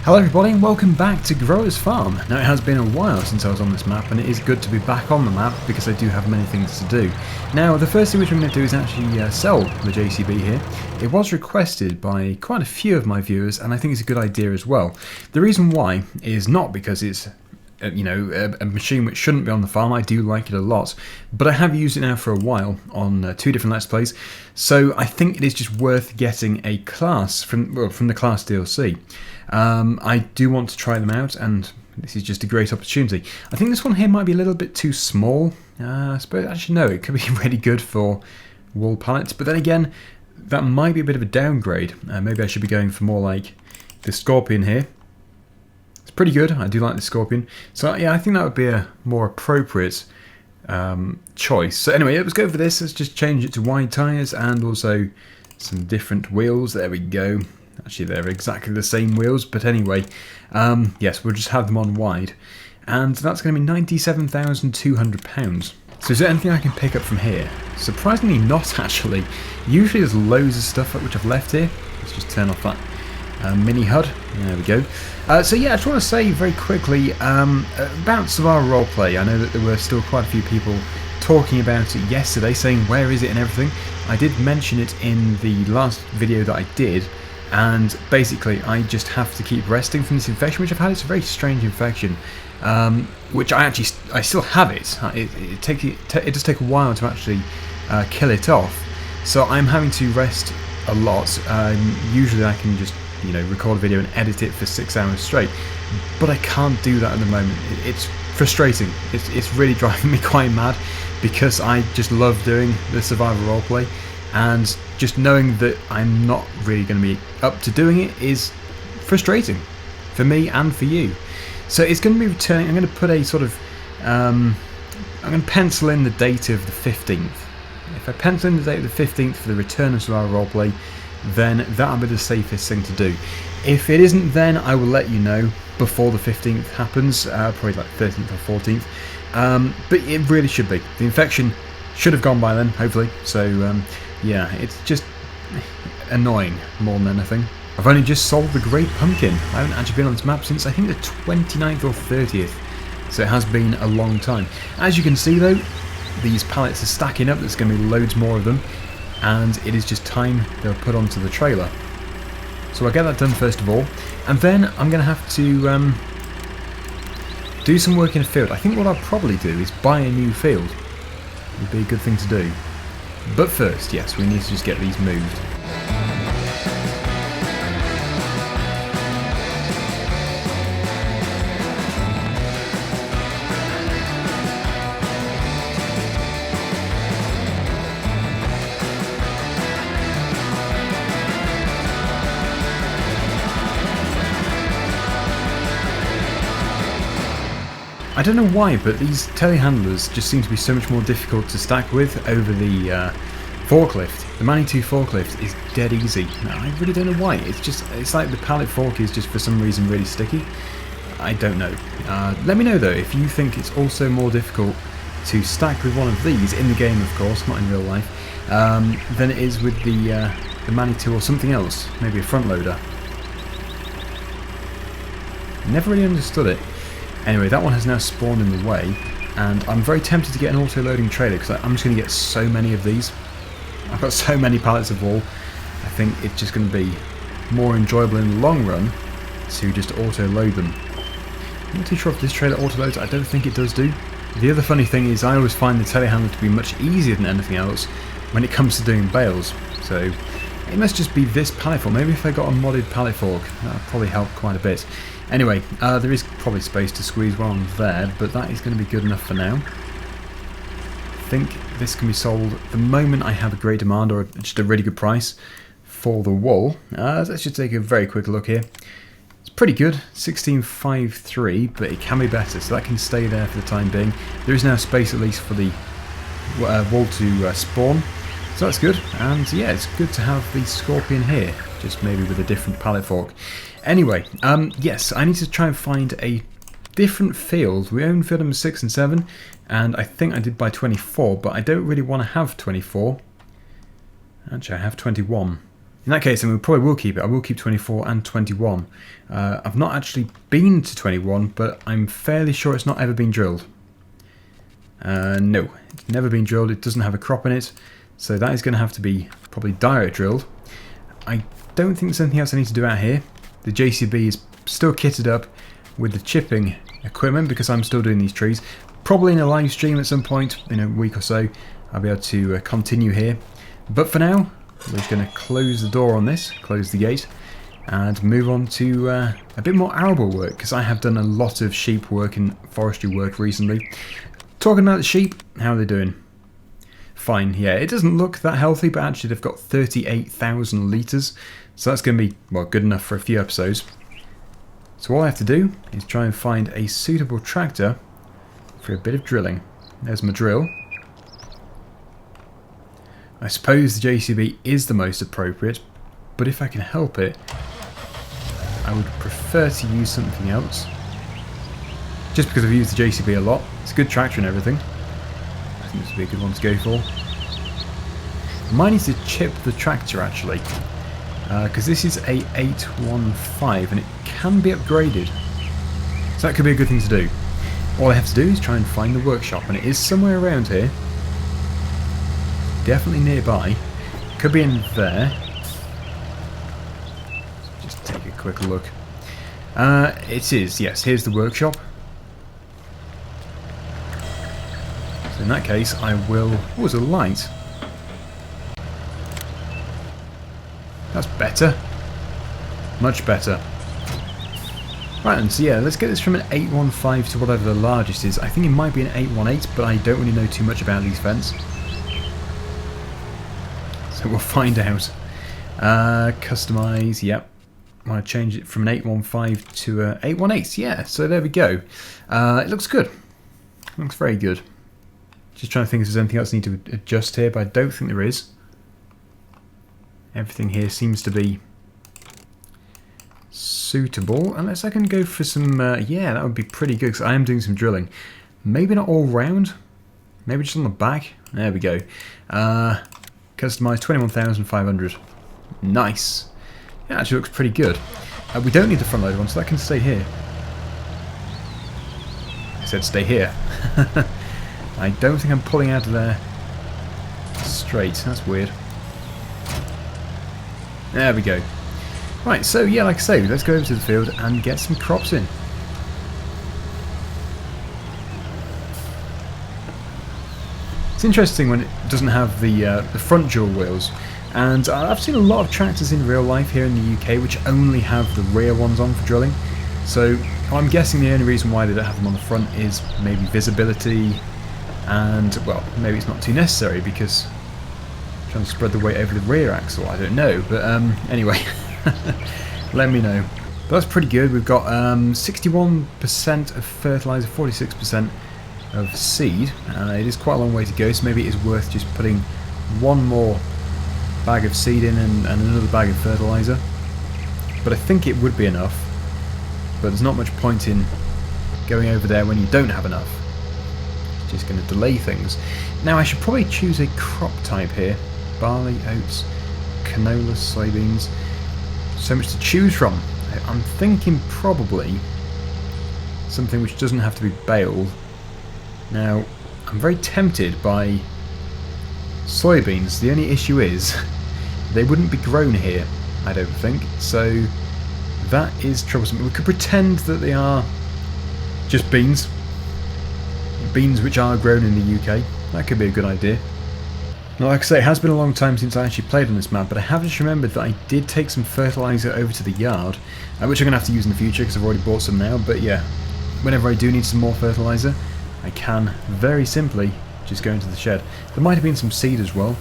Hello everybody and welcome back to Growers Farm. Now it has been a while since I was on this map and it is good to be back on the map because I do have many things to do. Now the first thing which I'm going to do is actually sell the JCB here. It was requested by quite a few of my viewers and I think it's a good idea as well. The reason why is not because it's a machine which shouldn't be on the farm. I do like it a lot, but I have used it now for a while on two different Let's Plays, so I think it is just worth getting a class from the class DLC. I do want to try them out, and this is just a great opportunity. I think this one here might be a little bit too small. I suppose actually no, it could be really good for wool pallets, but then again, that might be a bit of a downgrade. Maybe I should be going for more like the Scorpion here. Pretty good. I do like the Scorpion. So yeah, I think that would be a more appropriate choice. So anyway, let's go for this. Let's just change it to wide tyres and also some different wheels. There we go. Actually, they're exactly the same wheels, but anyway, yes, we'll just have them on wide. And that's going to be £97,200. So is there anything I can pick up from here? Surprisingly not, actually. Usually there's loads of stuff which I've left here. Let's just turn off that mini HUD. There we go. So yeah, I just want to say very quickly about Survival Roleplay. I know that there were still quite a few people talking about it yesterday, saying where is it and everything. I did mention it in the last video that I did, and basically I just have to keep resting from this infection which I've had. It's a very strange infection, which I still have it. It does take a while to actually kill it off, so I'm having to rest a lot. Usually I can just record a video and edit it for 6 hours straight, but I can't do that at the moment. It's frustrating. It's really driving me quite mad because I just love doing the survival roleplay, and just knowing that I'm not really going to be up to doing it is frustrating for me and for you. So it's going to be returning. I'm going to put a sort of I'm going to pencil in the date of the 15th. If I pencil in the date of the 15th for the return of survival roleplay, then that'll be the safest thing to do. If it isn't, then I will let you know before the 15th happens, probably like 13th or 14th, but it really should be. The infection should have gone by then, hopefully, so yeah, it's just annoying more than anything. I've only just sold the Great Pumpkin. I haven't actually been on this map since I think the 29th or 30th, so it has been a long time. As you can see though, these pallets are stacking up. There's going to be loads more of them, and it is just time they're put onto the trailer. So I'll get that done first of all, and then I'm going to have to do some work in a field. I think what I'll probably do is buy a new field. It would be a good thing to do. But first, yes, we need to just get these moved. I don't know why, but these telehandlers just seem to be so much more difficult to stack with over the forklift. The Manitou forklift is dead easy. Now, I really don't know why. It's like the pallet fork is just for some reason really sticky. I don't know. Let me know though if you think it's also more difficult to stack with one of these, in the game of course, not in real life, than it is with the Manitou or something else, maybe a front loader. Never really understood it. Anyway, that one has now spawned in the way, and I'm very tempted to get an auto-loading trailer because I'm just going to get so many of these. I've got so many pallets of wool. I think it's just going to be more enjoyable in the long run to just auto-load them. I'm not too sure if this trailer auto-loads. I don't think it does do. The other funny thing is I always find the telehandler to be much easier than anything else when it comes to doing bales. So it must just be this pallet fork. Maybe if I got a modded pallet fork, that would probably help quite a bit. Anyway, there is probably space to squeeze one on there, but that is going to be good enough for now. I think this can be sold the moment I have a great demand or just a really good price for the wool. Let's just take a very quick look here. It's pretty good, 1653, but it can be better, so that can stay there for the time being. There is now space at least for the wool to spawn, so that's good. And yeah, it's good to have the Scorpion here, just maybe with a different pallet fork. Anyway, yes, I need to try and find a different field. We own field number 6 and 7, and I think I did buy 24, but I don't really want to have 24. Actually, I have 21. In that case, then we probably will keep it. I will keep 24 and 21. I've not actually been to 21, but I'm fairly sure it's not ever been drilled. No, it's never been drilled. It doesn't have a crop in it, so that is going to have to be probably direct drilled. I don't think there's anything else I need to do out here. The JCB is still kitted up with the chipping equipment because I'm still doing these trees. Probably in a live stream at some point in a week or so I'll be able to continue here. But for now, we're just going to close the door on this, close the gate, and move on to a bit more arable work, because I have done a lot of sheep work and forestry work recently. Talking about the sheep, how are they doing? Fine, yeah, it doesn't look that healthy, but actually they've got 38,000 litres, so that's going to be, well, good enough for a few episodes. So all I have to do is try and find a suitable tractor for a bit of drilling. There's my drill. I suppose the JCB is the most appropriate, but if I can help it, I would prefer to use something else. Just because I've used the JCB a lot. It's a good tractor and everything. I think this would be a good one to go for. I might need to chip the tractor actually, because this is a 815 and it can be upgraded. So that could be a good thing to do. All I have to do is try and find the workshop, and it is somewhere around here. Definitely nearby. Could be in there. Just take a quick look. It is, yes, here's the workshop. So in that case I will... Oh, there's a light. That's better. Much better. Right then, so yeah, let's get this from an 815 to whatever the largest is. I think it might be an 818, but I don't really know too much about these Fendts. So we'll find out. Customize, yep. I want to change it from an 815 to an 818, yeah, so there we go. It looks good. It looks very good. Just trying to think if there's anything else I need to adjust here, but I don't think there is. Everything here seems to be suitable, unless I can go for some, yeah, that would be pretty good, because I am doing some drilling. Maybe not all round, maybe just on the back. There we go. Customize 21,500. Nice. It actually looks pretty good. We don't need the front loader one, so that can stay here. I said stay here. I don't think I'm pulling out of there straight. That's weird. There we go. Right, so yeah, like I say, let's go over to the field and get some crops in. It's interesting when it doesn't have the front dual wheels, and I've seen a lot of tractors in real life here in the UK which only have the rear ones on for drilling. So I'm guessing the only reason why they don't have them on the front is maybe visibility, and well, maybe it's not too necessary because trying to spread the weight over the rear axle. I don't know, but anyway, let me know. But that's pretty good. We've got 61% of fertilizer, 46% of seed. It is quite a long way to go, so maybe it is worth just putting one more bag of seed in and another bag of fertilizer. But I think it would be enough. But there's not much point in going over there when you don't have enough. It's just going to delay things. Now I should probably choose a crop type here. Barley, oats, canola, soybeans. So much to choose from. I'm thinking probably something which doesn't have to be baled. Now, I'm very tempted by soybeans. The only issue is they wouldn't be grown here, I don't think. So that is troublesome. We could pretend that they are just beans. Beans which are grown in the UK. That could be a good idea. Now, like I say, it has been a long time since I actually played on this map, but I have just remembered that I did take some fertiliser over to the yard, which I'm going to have to use in the future because I've already bought some now. But yeah, whenever I do need some more fertiliser, I can very simply just go into the shed. There might have been some seed as well.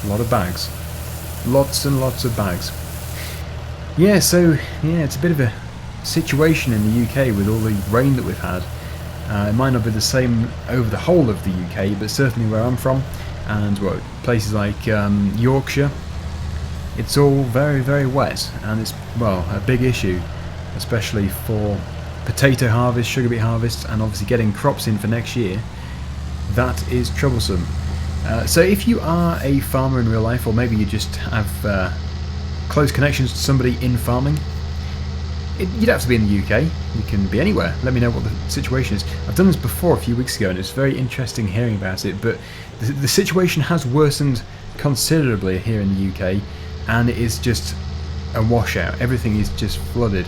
A lot of bags. Lots and lots of bags. Yeah, so yeah, it's a bit of a situation in the UK with all the rain that we've had. It might not be the same over the whole of the UK, but certainly where I'm from, and well, places like Yorkshire, it's all very, very wet, and it's, well, a big issue, especially for potato harvest, sugar beet harvest, and obviously getting crops in for next year. That is troublesome. So if you are a farmer in real life, or maybe you just have close connections to somebody in farming, you'd have to be in the UK. You can be anywhere. Let me know what the situation is. I've done this before a few weeks ago, and it's very interesting hearing about it, but the situation has worsened considerably here in the UK, and it is just a washout. Everything is just flooded.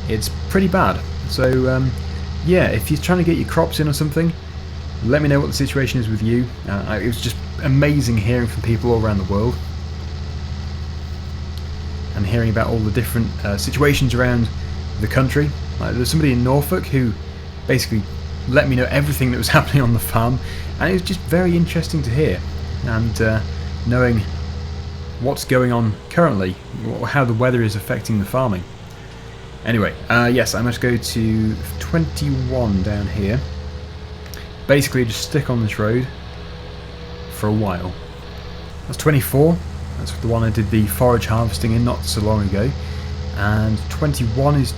It's pretty bad. So yeah, if you're trying to get your crops in or something, let me know what the situation is with you. It was just amazing hearing from people all around the world and hearing about all the different situations around the country. Like, there's somebody in Norfolk who basically let me know everything that was happening on the farm, and it was just very interesting to hear, and knowing what's going on currently, or how the weather is affecting the farming. Anyway, yes, I must go to 21 down here. Basically just stick on this road for a while. That's 24. That's the one I did the forage harvesting in not so long ago. And 21 is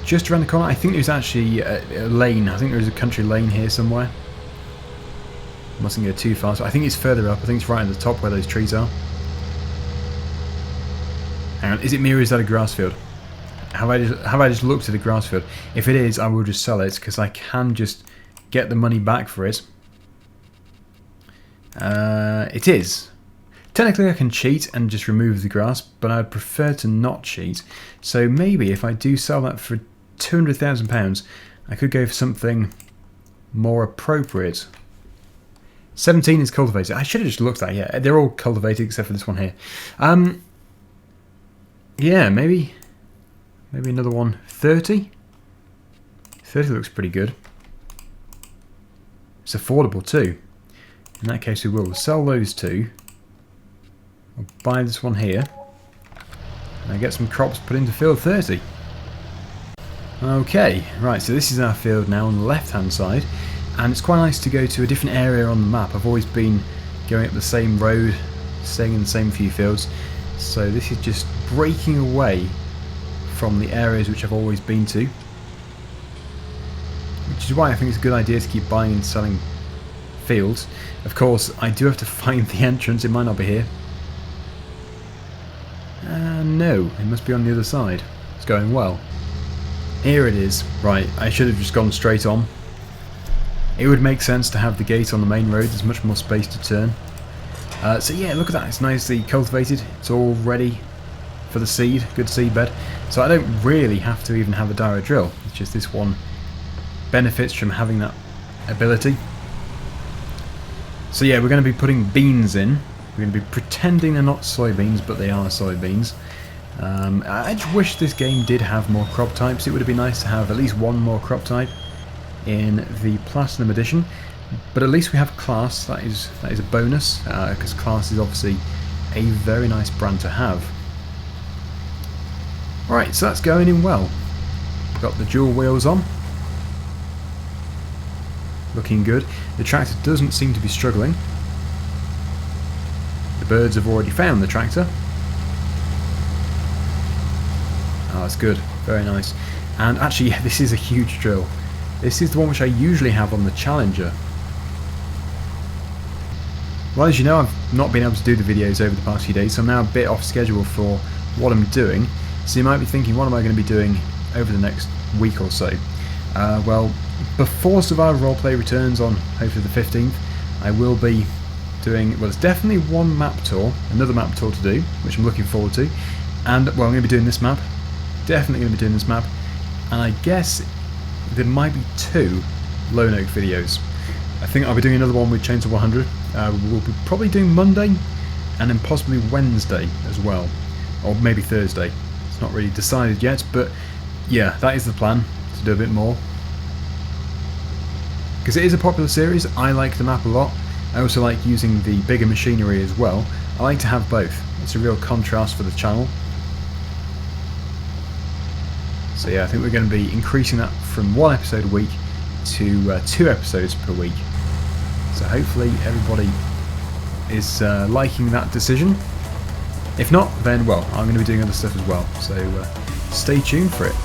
just around the corner. I think there's actually a lane. I think there's a country lane here somewhere. Mustn't go too far. So I think it's further up. I think it's right at the top where those trees are. Hang on, is it me or is that a grass field? Have I just looked at a grass field? If it is, I will just sell it, because I can just get the money back for it. It is. Technically I can cheat and just remove the grass, but I'd prefer to not cheat. So maybe if I do sell that for £200,000, I could go for something more appropriate. 17 is cultivated. I should have just looked at it. Yeah, they're all cultivated except for this one here. Yeah, maybe another one. 30? 30 looks pretty good. It's affordable too. In that case we will sell those two. I'll buy this one here. And I get some crops put into field 30. Okay, right, so this is our field now on the left hand side. And it's quite nice to go to a different area on the map. I've always been going up the same road, staying in the same few fields. So this is just breaking away from the areas which I've always been to. Which is why I think it's a good idea to keep buying and selling fields. Of course, I do have to find the entrance. It might not be here. No, it must be on the other side. It's going well. Here it is. Right, I should have just gone straight on. It would make sense to have the gate on the main road. There's much more space to turn. So yeah, look at that. It's nicely cultivated. It's all ready for the seed. Good seed bed. So I don't really have to even have a direct drill. It's just this one benefits from having that ability. So yeah, we're going to be putting beans in. We're going to be pretending they're not soybeans, but they are soybeans. I just wish this game did have more crop types. It would have been nice to have at least one more crop type in the Platinum Edition. But at least we have class. That is a bonus, because class is obviously a very nice brand to have. Right, so that's going in well. Got the dual wheels on. Looking good. The tractor doesn't seem to be struggling. The birds have already found the tractor. Oh, that's good. Very nice. And actually, yeah, this is a huge drill. This is the one which I usually have on the Challenger. Well, as you know, I've not been able to do the videos over the past few days, so I'm now a bit off schedule for what I'm doing. So you might be thinking, what am I going to be doing over the next week or so? Well, before Survivor Roleplay returns on hopefully the 15th, I will be doing, well, there's definitely one map tour, another map tour to do, which I'm looking forward to. And, well, I'm going to be doing this map. Definitely going to be doing this map. And I guess there might be 2 Lone Oak videos. I think I'll be doing another one with Chainsaw 100. We'll be probably doing Monday, and then possibly Wednesday as well. Or maybe Thursday. It's not really decided yet, but yeah, that is the plan, to do a bit more. Because it is a popular series, I like the map a lot. I also like using the bigger machinery as well. I like to have both. It's a real contrast for the channel. So yeah, I think we're going to be increasing that from 1 episode a week to 2 episodes per week. So hopefully everybody is liking that decision. If not, then well, I'm going to be doing other stuff as well. So stay tuned for it.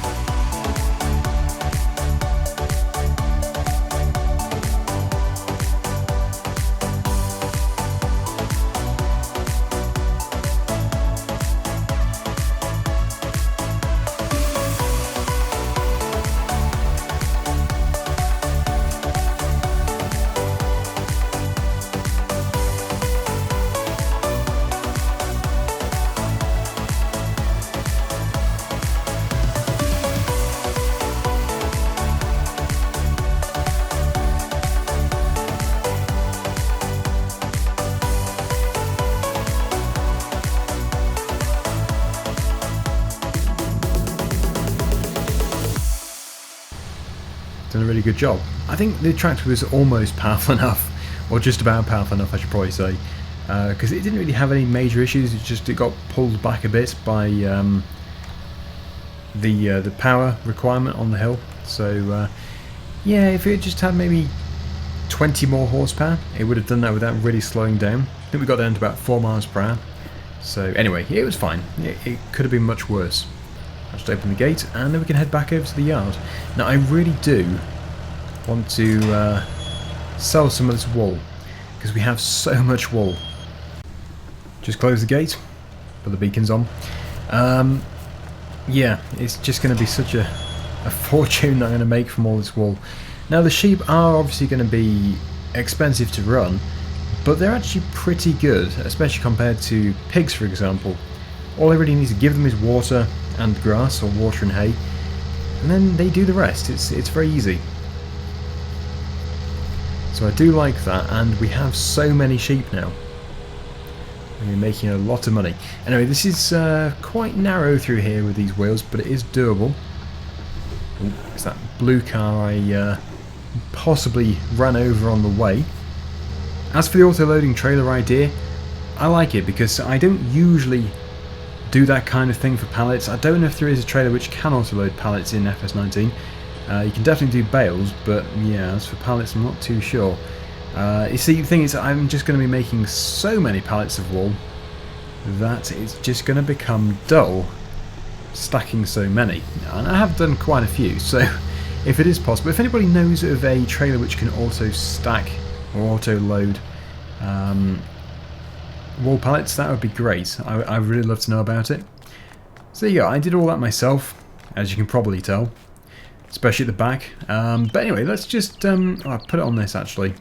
done a really good job. I think the tractor was almost powerful enough, or just about powerful enough I should probably say, because it didn't really have any major issues. It got pulled back a bit by the power requirement on the hill. So yeah, if it just had maybe 20 more horsepower, it would have done that without really slowing down. I think we got down to about 4 miles per hour. So anyway, it was fine. It could have been much worse. I'll just open the gate and then we can head back over to the yard. Now I really do want to sell some of this wool, because we have so much wool. Just close the gate, put the beacons on. Yeah, it's just going to be such a fortune that I'm going to make from all this wool. Now the sheep are obviously going to be expensive to run, but they're actually pretty good, especially compared to pigs, for example. All I really need to give them is water and grass, or water and hay, and then they do the rest. It's very easy. So I do like that, and we have so many sheep now. We're making a lot of money. Anyway, this is quite narrow through here with these wheels, but it is doable. Ooh, it's that blue car I possibly ran over on the way. As for the auto-loading trailer idea, I like it because I don't usually do that kind of thing for pallets. I don't know if there is a trailer which can auto-load pallets in FS19. You can definitely do bales, but yeah, as for pallets I'm not too sure. You see, the thing is, I'm just going to be making so many pallets of wool that it's just going to become dull stacking so many. And I have done quite a few, so if it is possible, if anybody knows of a trailer which can auto stack or auto load wool pallets, that would be great. I would really love to know about it. So yeah, I did all that myself, as you can probably tell, especially at the back. But anyway, let's just I'll put it on this actually.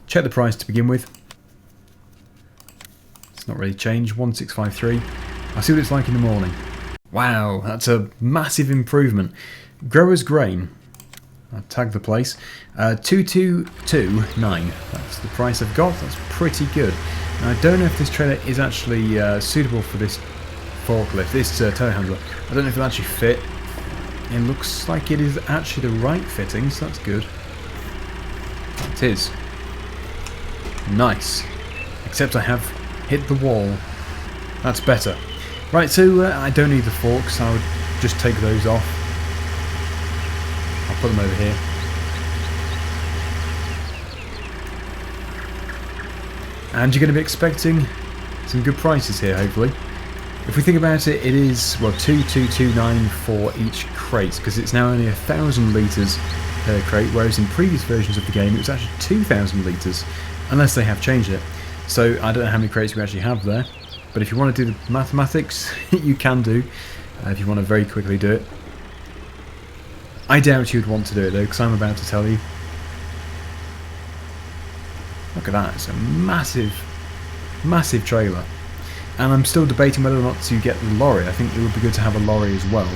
Check the price to begin with. It's not really changed. 1653. I'll see what it's like in the morning. Wow, that's a massive improvement. Grower's grain. I'll tag the place. 2229. That's the price I've got. That's pretty good. Now, I don't know if this trailer is actually suitable for this forklift, this telehandler. I don't know if it'll actually fit. It looks like it is actually the right fitting, so that's good. It is. Nice. Except I have hit the wall. That's better. Right, so I don't need the forks. I would just take those off. I'll put them over here. And you're going to be expecting some good prices here, hopefully. If we think about it, it is, well, 2229 for each crate, because it's now only 1,000 litres per crate, whereas in previous versions of the game it was actually 2,000 litres, unless they have changed it. So I don't know how many crates we actually have there, but if you want to do the mathematics, you can do, if you want to very quickly do it. I doubt you'd want to do it though, because I'm about to tell you. Look at that, it's a massive, massive trailer. And I'm still debating whether or not to get the lorry. I think it would be good to have a lorry as well.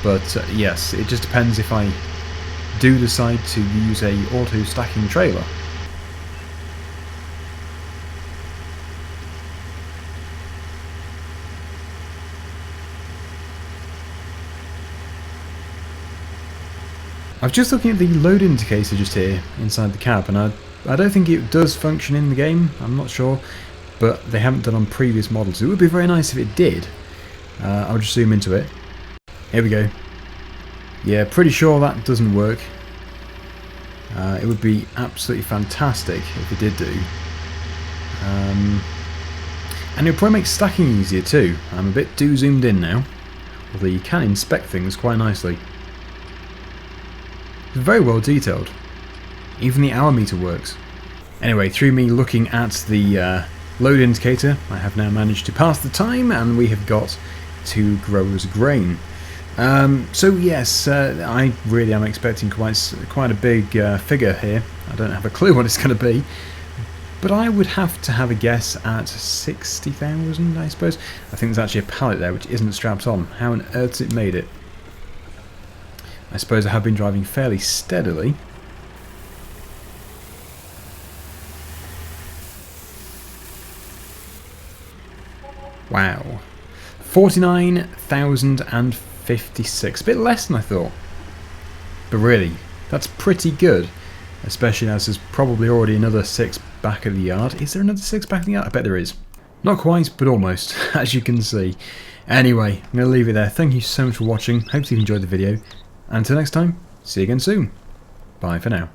But yes, it just depends if I do decide to use a auto-stacking trailer. I was just looking at the load indicator just here inside the cab, and I don't think it does function in the game. I'm not sure, but they haven't done on previous models. It would be very nice if it did. I'll just zoom into it. Here we go. Yeah, pretty sure that doesn't work. It would be absolutely fantastic if it did do. And it would probably make stacking easier too. I'm a bit too zoomed in now, although you can inspect things quite nicely. It's very well detailed. Even the hour meter works. Anyway, through me looking at the load indicator, I have now managed to pass the time, and we have got to grower's grain. So yes, I really am expecting quite a big figure here. I don't have a clue what it's going to be, but I would have to have a guess at 60,000, I suppose. I think there's actually a pallet there which isn't strapped on. How on earth's it made it? I suppose I have been driving fairly steadily. Wow. 49,056. A bit less than I thought. But really, that's pretty good, especially as there's probably already another 6 back at the yard. Is there another 6 back at the yard? I bet there is. Not quite, but almost, as you can see. Anyway, I'm going to leave it there. Thank you so much for watching. Hope you enjoyed the video. And until next time, see you again soon. Bye for now.